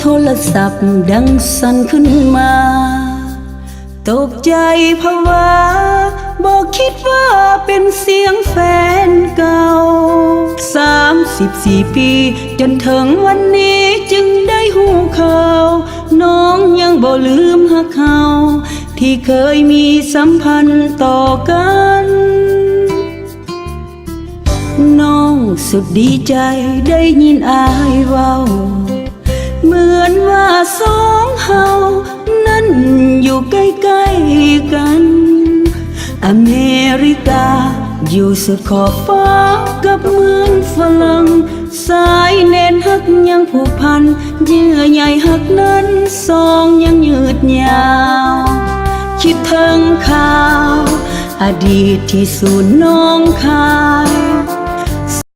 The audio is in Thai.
โทรศัพท์ดังสั่นขึ้นมาตกใจภาวะบอกคิดว่าเป็นเสียงแฟนเก่า34 ปีจนถึงวันนี้จึงได้หูข่าวน้องยังบ่ลืมหักเขาที่เคยมีสัมพันธ์ต่อกันน้องสุดดีใจได้ยินอายเว้าเหมือนว่าสองเฮานั้นอยู่ใกล้ๆกันอเมริกาอยู่สุดขอบฟ้ากับเมืองฝรั่งสายแน่นหักยังผูกพันเยื่อใยหักนั้นสองยังยืดยาวคิดถึงข่าวอดีตที่สูญน้องคาย